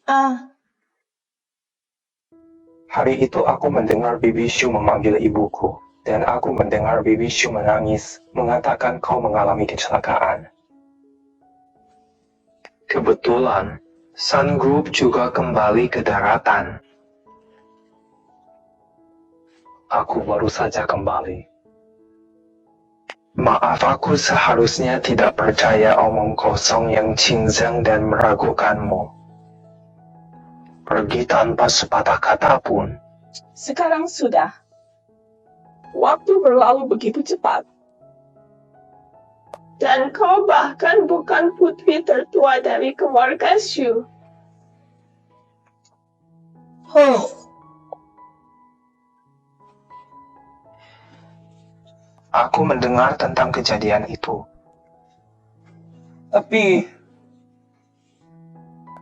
Ah, Hari itu aku mendengar Bibi Shu memanggil ibuku, dan aku mendengar Bibi Shu menangis, mengatakan kau mengalami kecelakaan. Kebetulan, Sun Group juga kembali ke daratan. Aku baru saja kembali. Maaf, aku seharusnya tidak percaya omong kosong yang cincang dan meragukanmu. Pergi tanpa sepatah kata pun. sekarang sudah. Waktu berlalu begitu cepat. Dan kau bahkan bukan putri tertua dari keluarga Shu. Aku mendengar tentang kejadian itu.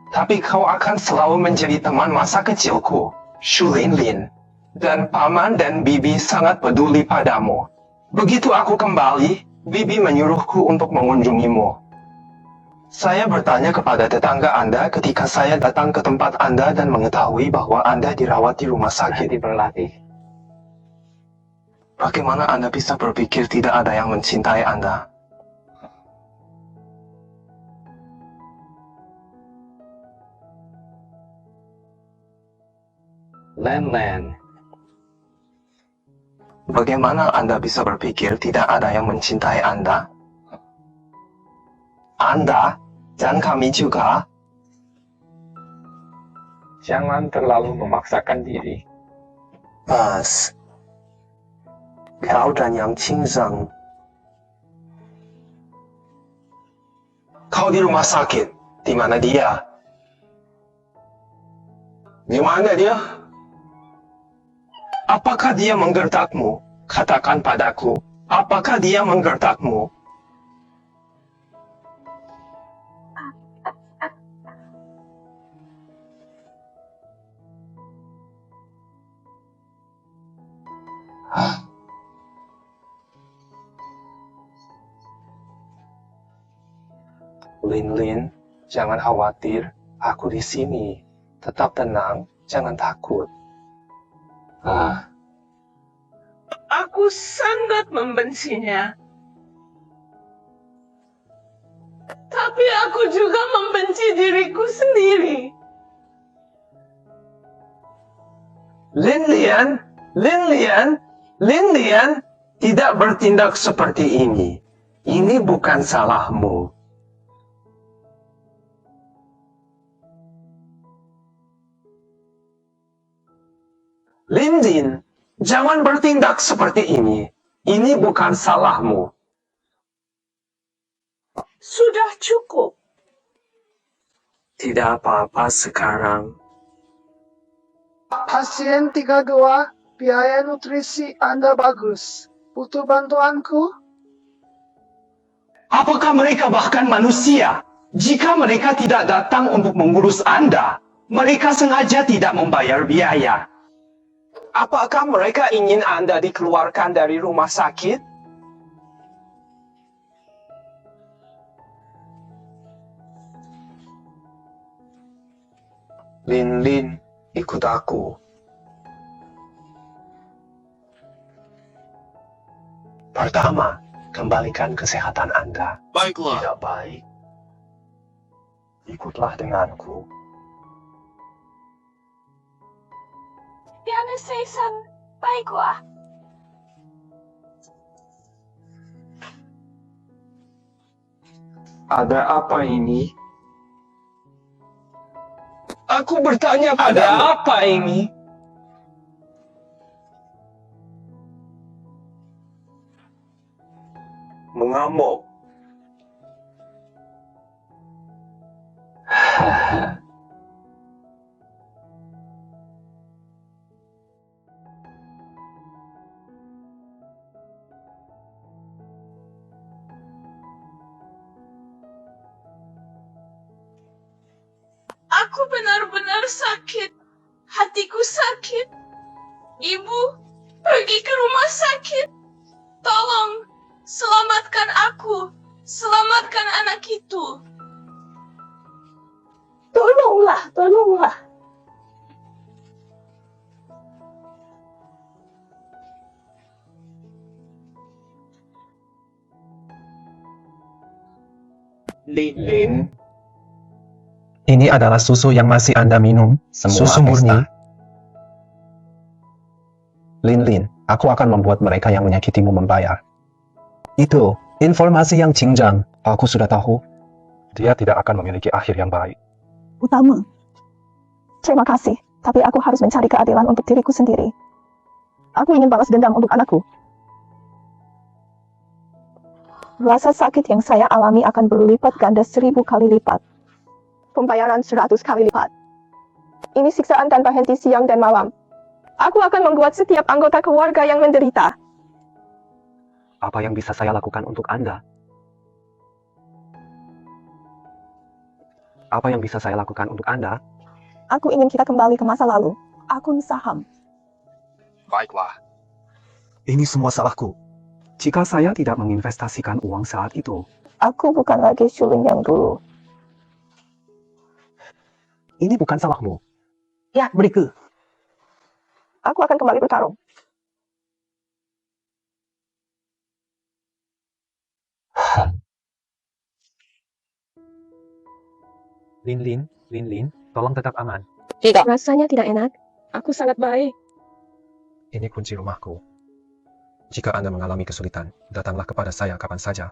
Tapi kau akan selalu menjadi teman masa kecilku, Shu Linlin. Dan paman dan bibi sangat peduli padamu. Begitu aku kembali, bibi menyuruhku untuk mengunjungimu. Saya bertanya kepada tetangga Anda ketika saya datang ke tempat Anda dan mengetahui bahwa Anda dirawat di rumah sakit berlatih. Bagaimana Anda bisa berpikir tidak ada yang mencintai Anda? Len. Bagaimana Anda bisa berpikir tidak ada yang mencintai Anda? Anda dan kami juga. Jangan terlalu memaksakan diri. Mas, kau dan yang Qingzheng. Kau di rumah sakit. Di mana dia? Di mana dia? Apakah dia menggertakmu? Katakan padaku, apakah dia menggertakmu? Lin, jangan khawatir, aku di sini. Tetap tenang, jangan takut. Aku sangat membencinya. Tapi aku juga membenci diriku sendiri. Lin, tidak bertindak seperti ini. Ini bukan salahmu. Lin, jangan bertindak seperti ini. Ini bukan salahmu. Sudah cukup. Tidak apa-apa sekarang. Pasien 32, biaya nutrisi Anda bagus. Butuh bantuanku? Apakah mereka bahkan manusia? Jika mereka tidak datang untuk mengurus Anda, mereka sengaja tidak membayar biaya. Apakah mereka ingin Anda dikeluarkan dari rumah sakit? Lin, ikut aku. Pertama, kembalikan kesehatan Anda. Baiklah. Tidak baik. Ikutlah denganku. Tiana Seisan, baiklah. Ada apa ini? Aku bertanya padamu. Ada apa ini? Mengamuk. Aku benar-benar sakit. Hatiku sakit. Ibu, pergi ke rumah sakit. Tolong, selamatkan aku. Selamatkan anak itu. Tolong Tolonglah, tolonglah. Lin. Ini adalah susu yang masih Anda minum. Susu murni. Lin, aku akan membuat mereka yang menyakitimu membayar. Itu informasi yang cincang. Aku sudah tahu. Dia tidak akan memiliki akhir yang baik. Utama. Terima kasih, tapi aku harus mencari keadilan untuk diriku sendiri. Aku ingin balas dendam untuk anakku. Rasa sakit yang saya alami akan berlipat ganda 1000 kali lipat. Pembayaran 100 kali lipat. Ini siksaan tanpa henti siang dan malam. Aku akan membuat setiap anggota keluarga yang menderita. Apa yang bisa saya lakukan untuk Anda? Apa yang bisa saya lakukan untuk Anda? Aku ingin kita kembali ke masa lalu. Akun saham. Baiklah. Ini semua salahku. Jika saya tidak menginvestasikan uang saat itu, Aku bukan lagi Shulin yang dulu. ini bukan salahmu. Ya, beriku. Aku akan kembali bertarung. Lin, tolong tetap aman. Rasanya tidak enak. Aku sangat baik. Ini kunci rumahku. Jika Anda mengalami kesulitan, datanglah kepada saya kapan saja.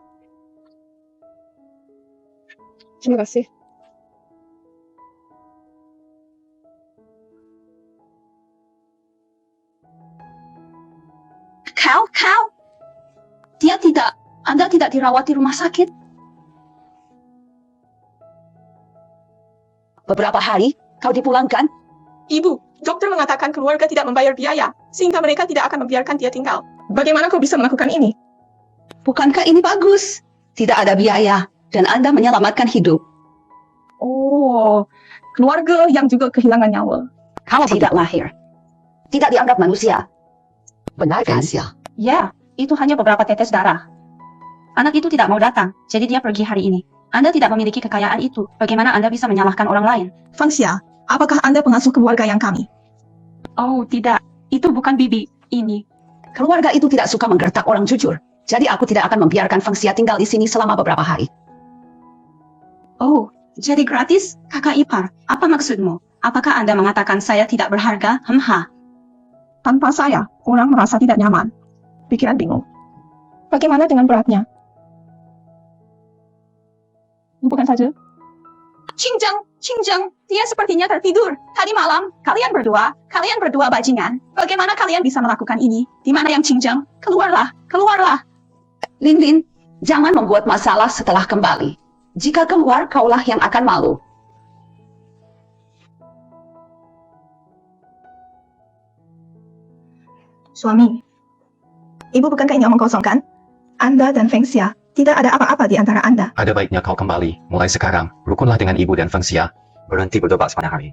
Terima kasih. Kau? Anda tidak dirawat di rumah sakit? Beberapa hari, kau dipulangkan? Ibu, dokter mengatakan keluarga tidak membayar biaya, sehingga mereka tidak akan membiarkan dia tinggal. Bagaimana kau bisa melakukan ini? Bukankah ini bagus? Tidak ada biaya, dan Anda menyelamatkan hidup. Oh, keluarga yang juga kehilangan nyawa. Kau tidak lahir. Tidak dianggap manusia. Benar kan? Ya, itu hanya beberapa tetes darah. Anak itu tidak mau datang, jadi dia pergi hari ini. Anda tidak memiliki kekayaan itu. Bagaimana Anda bisa menyalahkan orang lain? Fangxia, apakah Anda pengasuh keluarga yang kami? Oh, tidak. Itu bukan Bibi. Ini. Keluarga itu tidak suka menggertak orang jujur. Jadi aku tidak akan membiarkan Fangxia tinggal di sini selama beberapa hari. Oh, jadi gratis? Kakak ipar, apa maksudmu? Apakah Anda mengatakan saya tidak berharga? Tanpa saya, orang merasa tidak nyaman. Pikiran bingung. Bagaimana dengan beratnya? Bukan saja. Qingjang, dia sepertinya tertidur. Tadi malam, kalian berdua bajingan. Bagaimana kalian bisa melakukan ini? Di mana yang Qingjang? Keluarlah. Lin, jangan membuat masalah setelah kembali. Jika keluar, kaulah yang akan malu. Suami, ibu bukankah ingin mengkosongkan? Anda dan Fengxia, tidak ada apa-apa di antara Anda. Ada baiknya kau kembali. Mulai sekarang, rukunlah dengan ibu dan Fengxia. Berhenti berdebat sepanjang hari.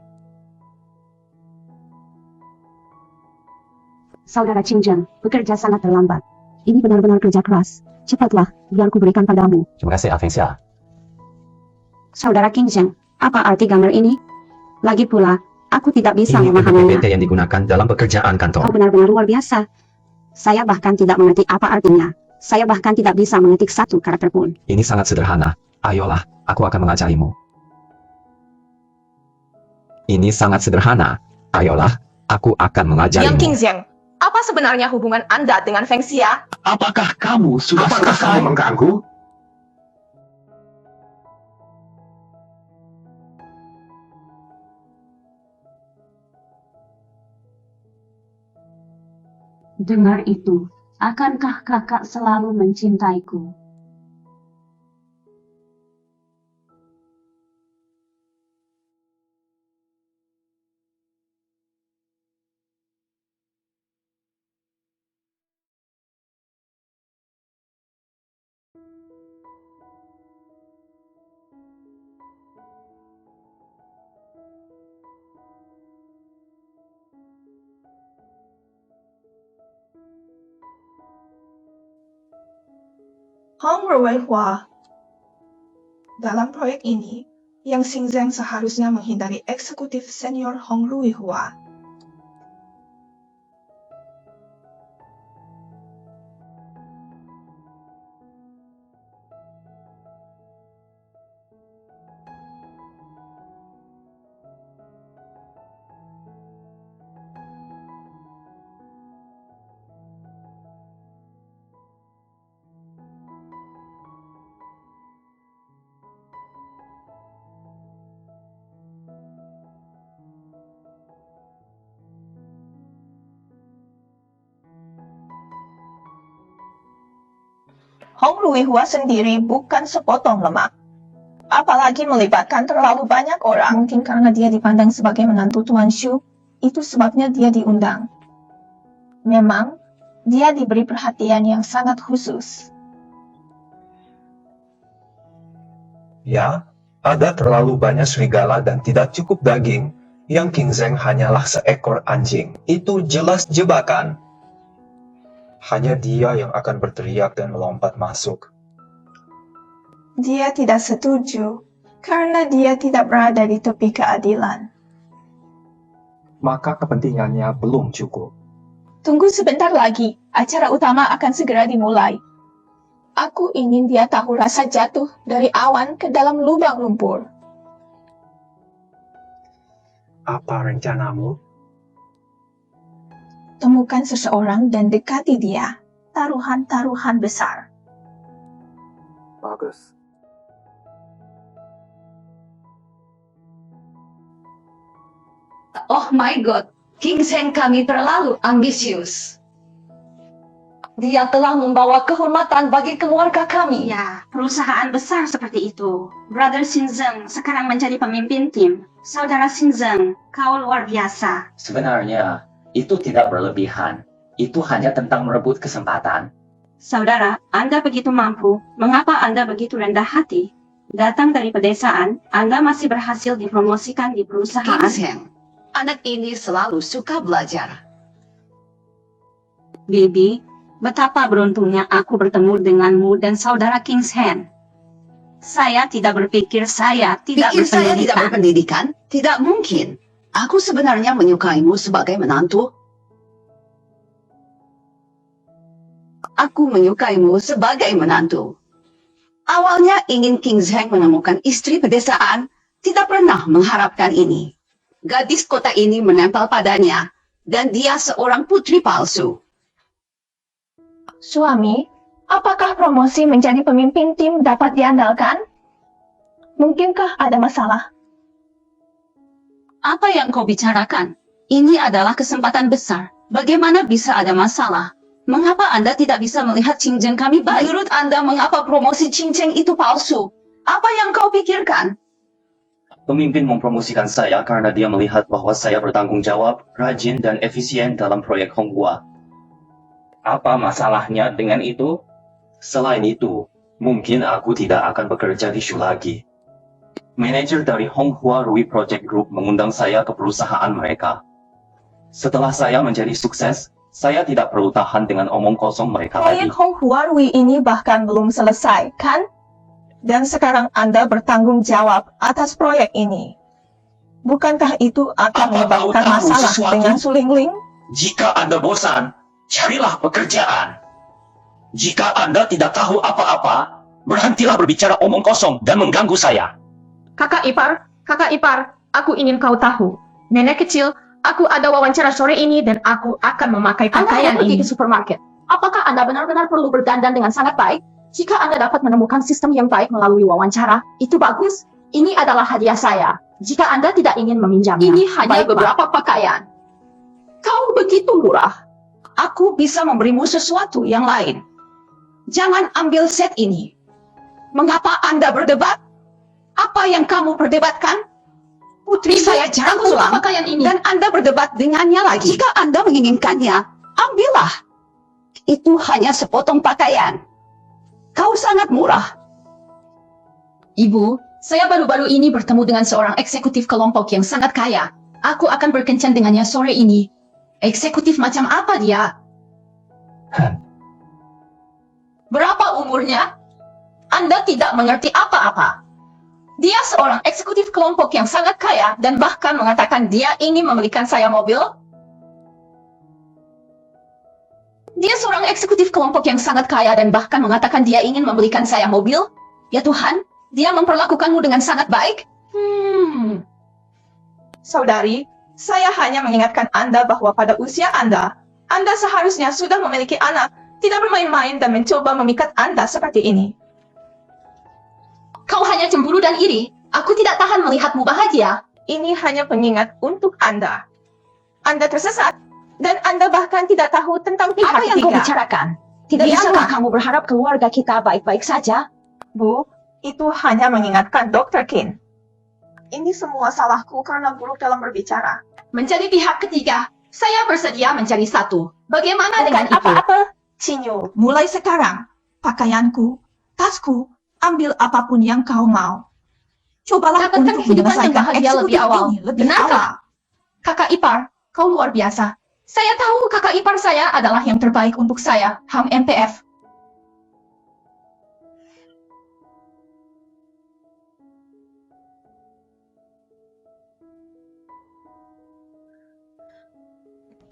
Saudara Qingjang, bekerja sangat terlambat. Ini benar-benar kerja keras. Cepatlah, biar ku berikan padamu. Terima kasih, Fengxia. Saudara Qingjang, apa arti gambar ini? Lagi pula, aku tidak bisa Ini memahaminya. PPT yang digunakan dalam pekerjaan Oh, kantor. benar-benar luar biasa. Saya bahkan tidak mengerti apa artinya. Saya bahkan tidak bisa mengetik satu karakter pun. Ini sangat sederhana. Ayolah, aku akan mengajarimu. Ini sangat sederhana. Ayolah, aku akan mengajarimu. Qingxiang, apa sebenarnya hubungan Anda dengan Fengxia? Apakah kamu sudah selesai mengganggu? Dengar itu, akankah kakak selalu mencintaiku? Hong Ruweihua. Dalam proyek ini, Yang Xingzheng seharusnya menghindari eksekutif senior Hong Ruihua. Hong Ruihua sendiri bukan sepotong lemak. Apalagi melibatkan terlalu banyak orang. Mungkin karena dia dipandang sebagai menantu Tuan Shu, itu sebabnya dia diundang. Memang, dia diberi perhatian yang sangat khusus. Ya, ada terlalu banyak serigala dan tidak cukup daging. Yang Xingzheng hanyalah seekor anjing. Itu jelas jebakan. Hanya dia yang akan berteriak dan melompat masuk. Dia tidak setuju, karena dia tidak berada di tepi keadilan. Maka kepentingannya belum cukup. Tunggu sebentar lagi, acara utama akan segera dimulai. Aku ingin dia tahu rasa jatuh dari awan ke dalam lubang lumpur. Apa rencanamu? Temukan seseorang dan dekati dia. Taruhan-taruhan besar. Bagus. Oh my god, Xingzheng kami terlalu ambisius. Dia telah membawa kehormatan bagi keluarga kami. Ya, perusahaan besar seperti itu. Brother Xingzheng sekarang menjadi pemimpin tim. Saudara Xingzheng, kau luar biasa. Sebenarnya, itu tidak berlebihan. Itu hanya tentang merebut kesempatan. Saudara, Anda begitu mampu. Mengapa Anda begitu rendah hati? Datang dari pedesaan, Anda masih berhasil dipromosikan di perusahaan. Xingzheng, anak ini selalu suka belajar. Bibi, betapa beruntungnya aku bertemu denganmu dan saudara Xingzheng. Saya tidak berpikir saya tidak Pikir saya tidak berpendidikan. berpendidikan? Tidak mungkin. Aku sebenarnya menyukaimu sebagai menantu. Aku menyukaimu sebagai menantu. Awalnya ingin Xingzheng menemukan istri pedesaan, tidak pernah mengharapkan ini. Gadis kota ini menempel padanya, dan dia seorang putri palsu. Suami, apakah promosi menjadi pemimpin tim dapat diandalkan? Mungkinkah ada masalah? Apa yang kau bicarakan? Ini adalah kesempatan besar. Bagaimana bisa ada masalah? Mengapa Anda tidak bisa melihat Xingzheng kami baik? Menurut Anda mengapa promosi Xingzheng itu palsu? Apa yang kau pikirkan? Pemimpin mempromosikan saya karena dia melihat bahwa saya bertanggung jawab, rajin, dan efisien dalam proyek Honghua. Apa masalahnya dengan itu? Selain itu, mungkin aku tidak akan bekerja di Shu lagi. Manajer dari Honghua Rui Project Group mengundang saya ke perusahaan mereka. Setelah saya menjadi sukses, saya tidak perlu tahan dengan omong kosong mereka lagi. Proyek Honghua Rui ini bahkan belum selesai, kan? Dan sekarang Anda bertanggung jawab atas proyek ini. Bukankah itu akan Apa menyebabkan kau tahu masalah sesuatu? dengan Su Lingling? Jika Anda bosan, carilah pekerjaan. Jika Anda tidak tahu apa-apa, berhentilah berbicara omong kosong dan mengganggu saya. Kakak ipar, aku ingin kau tahu. Nenek kecil, aku ada wawancara sore ini dan aku akan memakai pakaian pergi ini. ke supermarket. Apakah Anda benar-benar perlu berdandan dengan sangat baik? Jika Anda dapat menemukan sistem yang baik melalui wawancara, itu bagus. Ini adalah hadiah saya. Jika Anda tidak ingin meminjamnya, Ini hanya baiklah. beberapa pakaian. Kau begitu murah. Aku bisa memberimu sesuatu yang lain. Jangan ambil set ini. Mengapa Anda berdebat? Apa yang kamu perdebatkan? Putri saya jarang aku suka pulang pakaian ini. dan Anda berdebat dengannya lagi. Jika Anda menginginkannya, ambillah. Itu hanya sepotong pakaian. Kau sangat murah. Ibu, saya baru-baru ini bertemu dengan seorang eksekutif kelompok yang sangat kaya. Aku akan berkencan dengannya sore ini. Eksekutif macam apa dia? Berapa umurnya? Anda tidak mengerti apa-apa. Dia seorang eksekutif kelompok yang sangat kaya dan bahkan mengatakan dia ingin membelikan saya mobil. Dia seorang eksekutif kelompok yang sangat kaya dan bahkan mengatakan dia ingin membelikan saya mobil. Ya Tuhan, dia memperlakukanmu dengan sangat baik. Saudari, saya hanya mengingatkan Anda bahwa pada usia Anda seharusnya sudah memiliki anak, tidak bermain-main dan mencoba memikat Anda seperti ini. Kau hanya cemburu dan iri. Aku tidak tahan melihatmu bahagia. Ini hanya pengingat untuk Anda. Anda tersesat, dan Anda bahkan tidak tahu tentang pihak Apa yang kau ketiga. bicarakan? Tidak Diamlah. bisakah kamu berharap keluarga kita baik-baik saja? Bu, itu hanya mengingatkan Dr. Kin. Ini semua salahku karena buruk dalam berbicara. Menjadi pihak ketiga, saya bersedia menjadi satu. Bagaimana dengan Bukan itu? apa-apa, Cinyo. Mulai sekarang, pakaianku, tasku, ambil apapun yang kau mau. Cobalah Dapatkan untuk kehidupan yang menyelesaikan bahagia lebih eksekutif awal. ini lebih Benarkah? awal. Kakak ipar, kau luar biasa. Saya tahu kakak ipar saya adalah yang terbaik untuk saya, HAM MPF.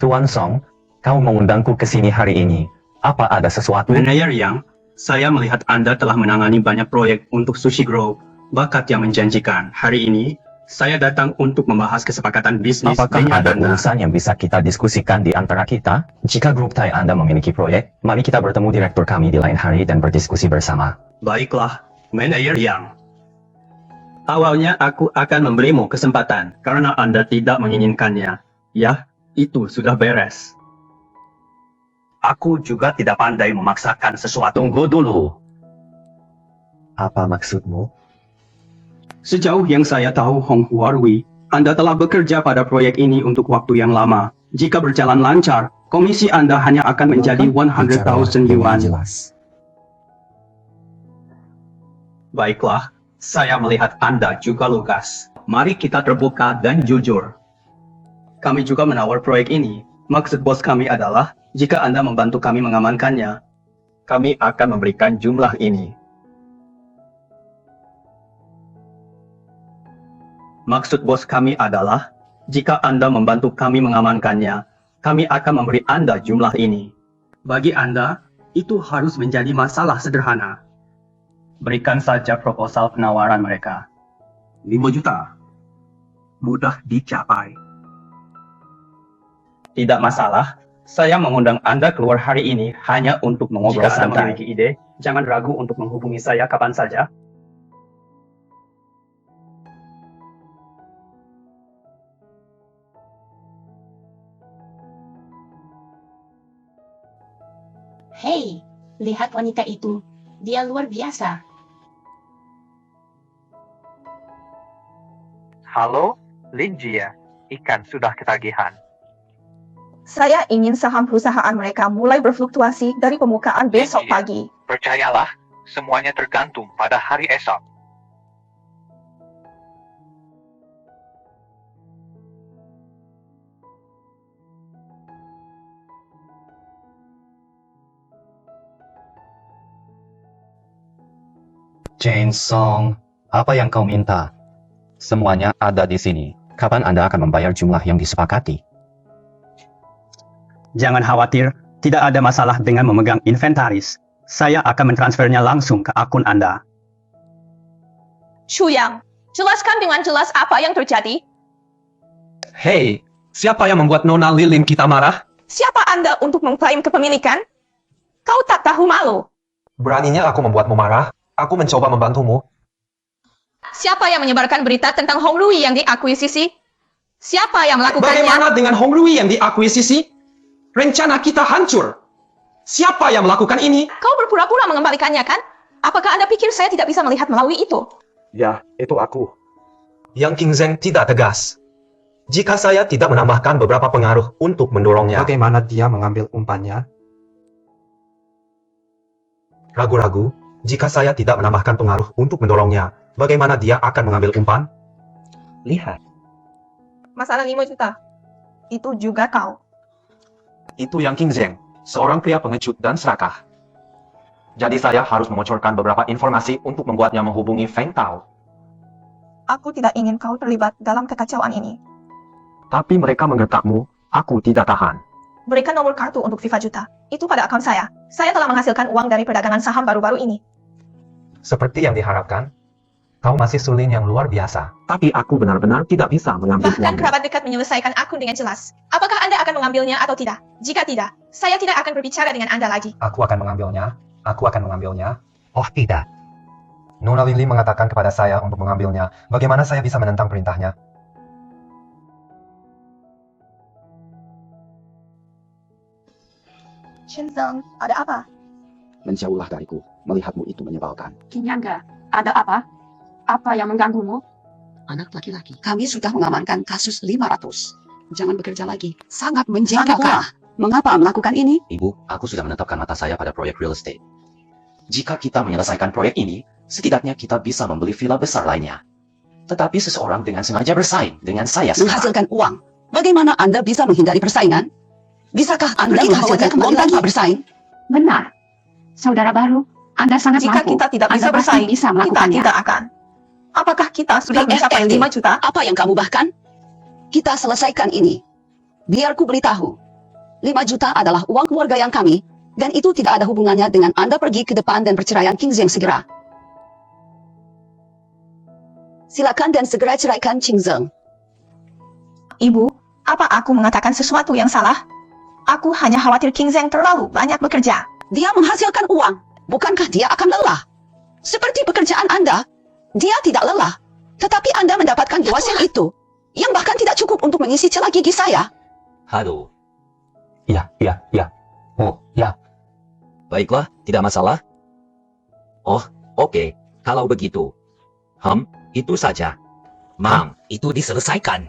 Tuan Song, kau mengundangku ke sini hari ini. Apa ada sesuatu? Manajer Yang, saya melihat Anda telah menangani banyak proyek untuk Sushi Grow, bakat yang menjanjikan. Hari ini, saya datang untuk membahas kesepakatan bisnis Apakah dengan ada Anda. urusan yang bisa kita diskusikan di antara kita? Jika grup Thai Anda memiliki proyek, mari kita bertemu direktur kami di lain hari dan berdiskusi bersama. Baiklah, Manajer Yang. Awalnya aku akan memberimu kesempatan karena Anda tidak menginginkannya. Ya, itu sudah beres. Aku juga tidak pandai memaksakan sesuatu. Tunggu dulu. Apa maksudmu? Sejauh yang saya tahu, Hong Huarui, Anda telah bekerja pada proyek ini untuk waktu yang lama. Jika berjalan lancar, komisi Anda hanya akan menjadi 100,000 yuan. Jelas. Baiklah, saya melihat Anda juga lugas. Mari kita terbuka dan jujur. Kami juga menawar proyek ini. Maksud bos kami adalah, jika Anda membantu kami mengamankannya, kami akan memberikan jumlah ini. Maksud bos kami adalah, jika Anda membantu kami mengamankannya, kami akan memberi Anda jumlah ini. Bagi Anda, itu harus menjadi masalah sederhana. Berikan saja proposal penawaran mereka. 5 juta. Mudah dicapai. Tidak masalah. Saya mengundang Anda keluar hari ini hanya untuk mengobrol Jika Anda santai. Memiliki ide, jangan ragu untuk menghubungi saya kapan saja. Hei, lihat wanita itu. Dia luar biasa. Halo, Linjia. Ikan sudah ketagihan. Saya ingin saham perusahaan mereka mulai berfluktuasi dari permukaan besok Iya. pagi. Percayalah, semuanya tergantung pada hari esok. Jane Song, apa yang kau minta? Semuanya ada di sini. Kapan Anda akan membayar jumlah yang disepakati? Jangan khawatir, tidak ada masalah dengan memegang inventaris. Saya akan mentransfernya langsung ke akun Anda. Shuyang, jelaskan dengan jelas apa yang terjadi. Hei, siapa yang membuat Nona Lilin kita marah? Siapa Anda untuk mengklaim kepemilikan? Kau tak tahu malu. Beraninya aku membuatmu marah. Aku mencoba membantumu. Siapa yang menyebarkan berita tentang Hong Rui yang diakuisisi? Siapa yang melakukannya? Bagaimana dengan Hong Rui yang diakuisisi? Rencana kita hancur. Siapa yang melakukan ini? Kau berpura-pura mengembalikannya, kan? Apakah Anda pikir saya tidak bisa melihat melalui itu? Ya, itu aku. Yang King Zheng tidak tegas. Jika saya tidak menambahkan beberapa pengaruh untuk mendorongnya, Bagaimana dia mengambil umpannya? ragu-ragu, jika saya tidak menambahkan pengaruh untuk mendorongnya, bagaimana dia akan mengambil umpan? Lihat. Masalah 5 juta. Itu juga kau. Itu yang King Zheng, seorang pria pengecut dan serakah. Jadi saya harus membocorkan beberapa informasi untuk membuatnya menghubungi Feng Tao. Aku tidak ingin kau terlibat dalam kekacauan ini. Tapi mereka menggertakmu, aku tidak tahan. Berikan nomor kartu untuk 5 juta. Itu pada akun saya. Saya telah menghasilkan uang dari perdagangan saham baru-baru ini. Seperti yang diharapkan, kau masih Sulin yang luar biasa. Tapi aku benar-benar tidak bisa mengambil Bahkan uangmu. kerabat dekat menyelesaikan akun dengan jelas. Apakah Anda akan mengambilnya atau tidak? Jika tidak, saya tidak akan berbicara dengan Anda lagi. Aku akan mengambilnya. Aku akan mengambilnya. Oh tidak. Nona Lily mengatakan kepada saya untuk mengambilnya. Bagaimana saya bisa menentang perintahnya? Shenzong, ada apa? Menjauhlah dariku, melihatmu itu menyebalkan. Kinyangga, ada apa? Apa yang mengganggumu? Anak laki-laki. Kami sudah mengamankan kasus 500. Jangan bekerja lagi. Sangat menjengkelkan. Mengapa melakukan ini? Ibu, aku sudah menetapkan mata saya pada proyek real estate. Jika kita menyelesaikan proyek ini, setidaknya kita bisa membeli villa besar lainnya. Tetapi seseorang dengan sengaja bersaing dengan saya sekarang. Menghasilkan uang. Bagaimana Anda bisa menghindari persaingan? Bisakah Anda menghasilkan uang tanpa bersaing? Benar. Saudara baru, Anda sangat Jika mampu. kita tidak bisa Anda pasti bersaing, bisa kita melakukannya. tidak akan. Apakah kita sudah mencapai 5 juta? Apa yang kamu bahkan? Kita selesaikan ini. Biar ku beritahu. 5 juta adalah uang keluarga yang kami, dan itu tidak ada hubungannya dengan Anda pergi ke depan dan perceraian King Zheng segera. Silakan dan segera ceraikan King Zheng. Ibu, apa aku mengatakan sesuatu yang salah? Aku hanya khawatir King Zheng terlalu banyak bekerja. Dia menghasilkan uang. Bukankah dia akan lelah? Seperti pekerjaan Anda, dia tidak lelah. Tetapi Anda mendapatkan dosen itu, yang bahkan tidak cukup untuk mengisi celah gigi saya. Halo. Ya. Oh, ya. Baiklah, tidak masalah. Oh, oke. Kalau begitu. Itu saja. Mam, itu diselesaikan.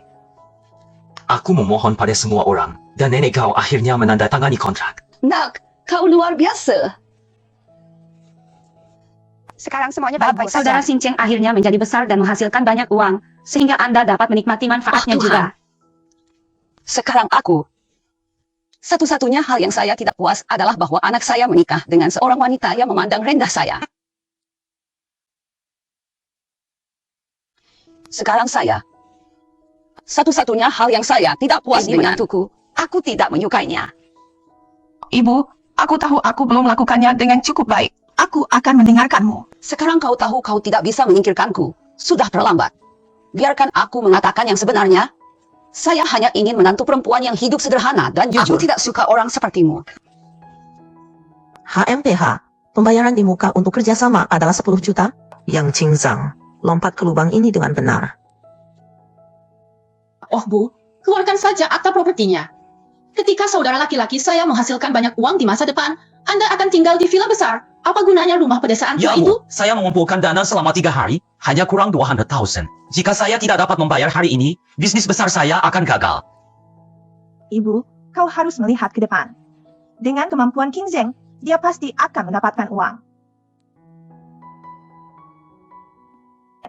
Aku memohon pada semua orang, dan nenek kau akhirnya menandatangani kontrak. Nak, kau luar biasa. Sekarang semuanya baik-baik Saudara saja. Sinceng akhirnya menjadi besar dan menghasilkan banyak uang, sehingga Anda dapat menikmati manfaatnya Oh, Tuhan. juga. Sekarang aku. Satu-satunya hal yang saya tidak puas adalah bahwa anak saya menikah dengan seorang wanita yang memandang rendah saya. Sekarang saya. Satu-satunya hal yang saya tidak puas Ini dengan menantuku. Aku tidak menyukainya. Ibu, aku tahu aku belum melakukannya dengan cukup baik. Aku akan mendengarkanmu. Sekarang kau tahu kau tidak bisa menyingkirkanku. Sudah terlambat. Biarkan aku mengatakan yang sebenarnya. Saya hanya ingin menantu perempuan yang hidup sederhana dan jujur. Aku tidak suka orang sepertimu. HMPH, pembayaran di muka untuk kerjasama adalah 10 juta. Yang Qingzhang, lompat ke lubang ini dengan benar. Oh Bu, keluarkan saja akta propertinya. Ketika saudara laki-laki saya menghasilkan banyak uang di masa depan, Anda akan tinggal di villa besar. Apa gunanya rumah pedesaan tua Ya, itu? Bu, saya mengumpulkan dana selama 3 hari, hanya kurang 200.000. Jika saya tidak dapat membayar hari ini, bisnis besar saya akan gagal. Ibu, kau harus melihat ke depan. Dengan kemampuan King Zheng, dia pasti akan mendapatkan uang.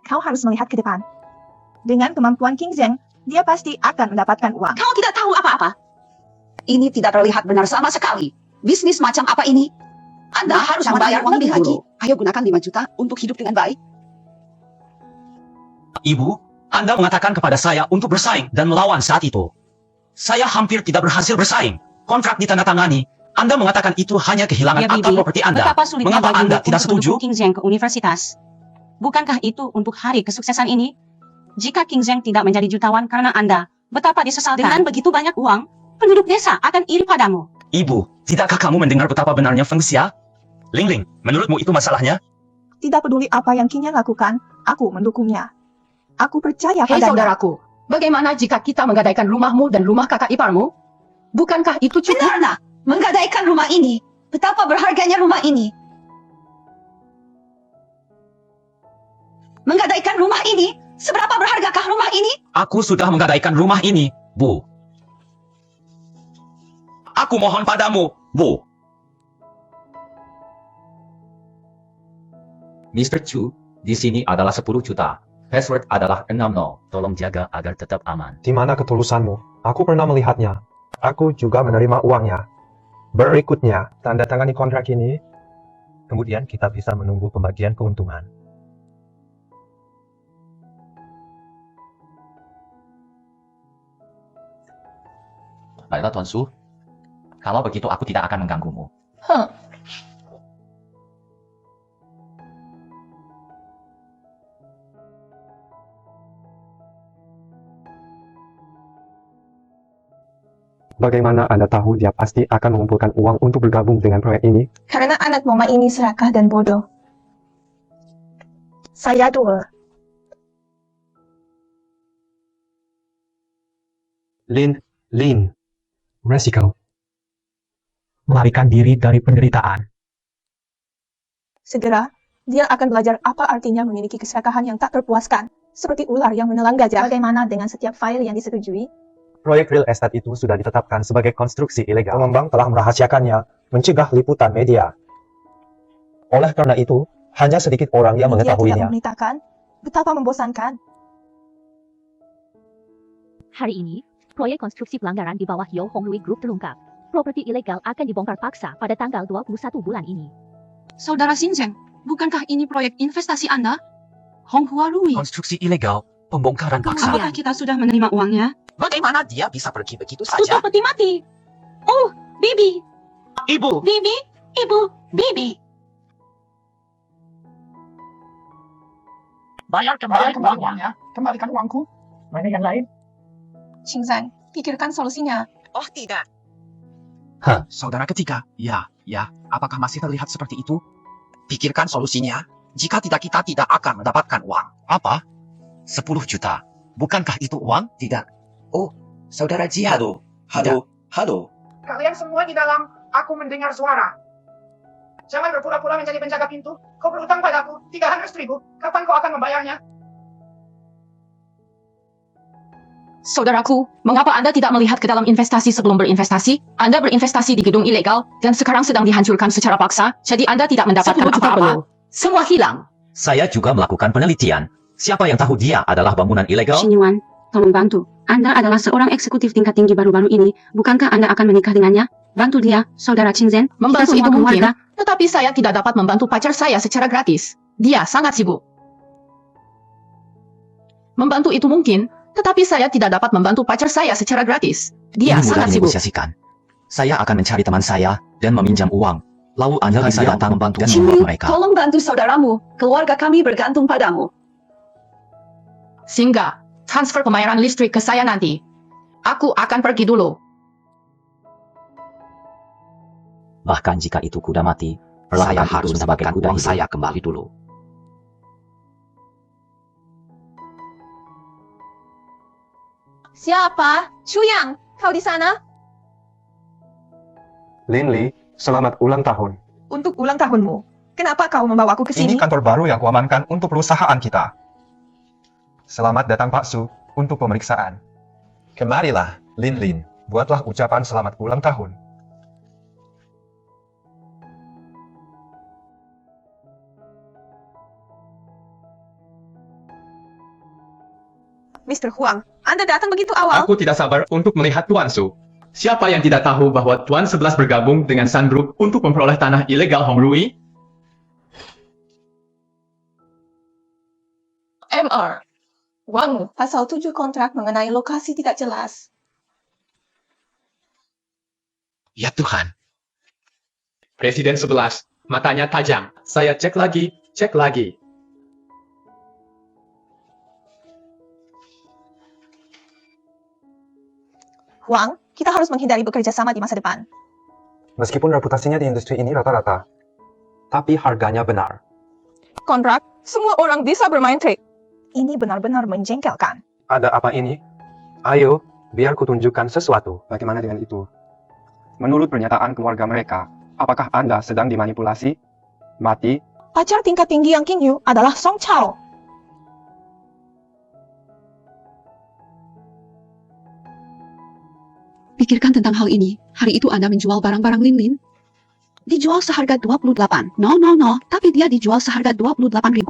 Kau harus melihat ke depan. Dengan kemampuan King Zheng, dia pasti akan mendapatkan uang. Kau tidak tahu apa-apa. Ini tidak terlihat benar sama sekali. Bisnis macam apa ini? Anda harus jangan membayar ambil uang lebih lebih lagi. dulu. Ayo gunakan 5 juta untuk hidup dengan baik. Ibu, Anda mengatakan kepada saya untuk bersaing dan melawan saat itu. Saya hampir tidak berhasil bersaing. Kontrak ditandatangani. Anda mengatakan itu hanya kehilangan Ya, akta Bibi, properti Anda. betapa sulitnya Mengapa bagimu Anda tidak untuk setuju? mendukung King Zheng ke universitas? Bukankah itu untuk hari kesuksesan ini? Jika King Zheng tidak menjadi jutawan karena Anda, betapa disesalkan. Dengan begitu banyak uang, penduduk desa akan iri padamu. Ibu, tidakkah kamu mendengar betapa benarnya Feng Xia? Ling Ling, menurutmu itu masalahnya? Tidak peduli apa yang King Zheng lakukan, aku mendukungnya. Aku percaya Hei padanya. saudaraku, bagaimana jika kita menggadaikan rumahmu dan rumah kakak iparmu? Bukankah itu cukup? Benar nak, menggadaikan rumah ini. Betapa berharganya rumah ini. Menggadaikan rumah ini? Seberapa berhargakah rumah ini? Aku sudah menggadaikan rumah ini, Bu. Aku mohon padamu, Bu. Mr. Chu, di sini adalah 10 juta. Password adalah 60. Tolong jaga agar tetap aman. Di mana ketulusanmu? Aku pernah melihatnya. Aku juga menerima uangnya. Berikutnya, tanda tangani kontrak ini. Kemudian kita bisa menunggu pembagian keuntungan. Baiklah Tuan Su. Kalau begitu aku tidak akan mengganggumu. Bagaimana Anda tahu dia pasti akan mengumpulkan uang untuk bergabung dengan proyek ini? Karena anak mama ini serakah dan bodoh. Saya dua. Lin. Resiko. Melarikan diri dari penderitaan. Segera, dia akan belajar apa artinya memiliki keserakahan yang tak terpuaskan, seperti ular yang menelan gajah. Bagaimana dengan setiap file yang disetujui? Proyek real estate itu sudah ditetapkan sebagai konstruksi ilegal. Pengembang telah merahasiakannya, mencegah liputan media. Oleh karena itu, hanya sedikit orang yang Dia tidak mengetahuinya. memberitakan. Betapa membosankan. Hari ini, proyek konstruksi pelanggaran di bawah Yo Hong Rui Group terungkap. Properti ilegal akan dibongkar paksa pada tanggal 21 bulan ini. Saudara Xinzheng, bukankah ini proyek investasi Anda? Honghua Rui. Konstruksi ilegal, pembongkaran paksa. Apakah kita sudah menerima uangnya? Bagaimana dia bisa pergi begitu Tutup saja? peti mati. Oh, Bibi. Ibu! Bibi. Ibu. Bibi. Bayar kembali uangnya. Kembalikan uangku. Mana yang lain? Xingzhan, pikirkan solusinya. Oh tidak. Saudara ketiga, ya. Apakah masih terlihat seperti itu? Pikirkan solusinya. Jika tidak, kita tidak akan mendapatkan uang. Apa? 10 juta. Bukankah itu uang? Tidak. Oh, saudara Ji, halo. Halo. Kalian semua di dalam, aku mendengar suara. Jangan berpura-pura menjadi penjaga pintu. Kau berutang padaku 300.000. Kapan kau akan membayarnya? Saudaraku, mengapa Anda tidak melihat ke dalam investasi sebelum berinvestasi? Anda berinvestasi di gedung ilegal dan sekarang sedang dihancurkan secara paksa, jadi Anda tidak mendapatkan 10 juta apa-apa. penuh. Semua hilang. Saya juga melakukan penelitian. Siapa yang tahu dia adalah bangunan ilegal? Xin Yuan, tolong bantu. Anda adalah seorang eksekutif tingkat tinggi baru-baru ini. Bukankah Anda akan menikah dengannya? Bantu dia, saudara Qingzhen. Membantu Kita itu semua mungkin, keluarga. tetapi saya tidak dapat membantu pacar saya secara gratis. Dia sangat sibuk. Membantu itu mungkin, tetapi saya tidak dapat membantu pacar saya secara gratis. Dia Ini mudah sangat sibuk. dinegosiasikan. Saya akan mencari teman saya dan meminjam uang. Lalu Anda bisa datang membantu dan Xin membuat Yu, mereka. tolong bantu saudaramu. Keluarga kami bergantung padamu. Sehingga, transfer pembayaran listrik ke saya nanti. Aku akan pergi dulu. Bahkan jika itu kuda mati, saya harus mendapatkan uang saya kembali dulu. Siapa? Chuyang, kau di sana? Lin Li, selamat ulang tahun. Untuk ulang tahunmu. Kenapa kau membawaku ke Ini sini? kantor baru yang kuamankan untuk perusahaan kita. Selamat datang Pak Su untuk pemeriksaan. Kemarilah, Lin. Buatlah ucapan selamat ulang tahun. Mr. Huang, Anda datang begitu awal? Aku tidak sabar untuk melihat Tuan Su. Siapa yang tidak tahu bahwa Tuan 11 bergabung dengan Sun Group untuk memperoleh tanah ilegal Hong Rui? MR. Wang, pasal 7 kontrak mengenai lokasi tidak jelas. Ya Tuhan. Presiden 11, matanya tajam. Saya cek lagi. Huang, kita harus menghindari bekerja sama di masa depan. Meskipun reputasinya di industri ini rata-rata, tapi harganya benar. Kontrak, semua orang bisa bermain trik. Ini benar-benar menjengkelkan. Ada apa ini? Ayo, biar kutunjukkan sesuatu. Bagaimana dengan itu? Menurut pernyataan keluarga mereka, apakah Anda sedang dimanipulasi? Mati? Pacar tingkat tinggi yang King Yu adalah Song Chao. Pikirkan tentang hal ini. Hari itu Anda menjual barang-barang Lin. Dijual seharga 28. No, tapi dia dijual seharga 28.000.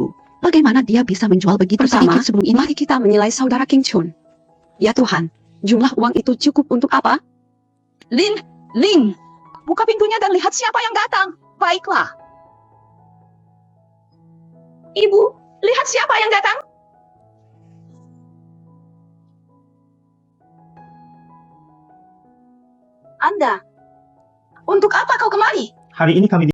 Bagaimana dia bisa menjual begitu sedikit sebelum ini? Mari kita menilai saudara King Chun. Ya Tuhan, jumlah uang itu cukup untuk apa? Lin, buka pintunya dan lihat siapa yang datang. Baiklah. Ibu, lihat siapa yang datang. Anda. Untuk apa kau kemari? Hari ini kami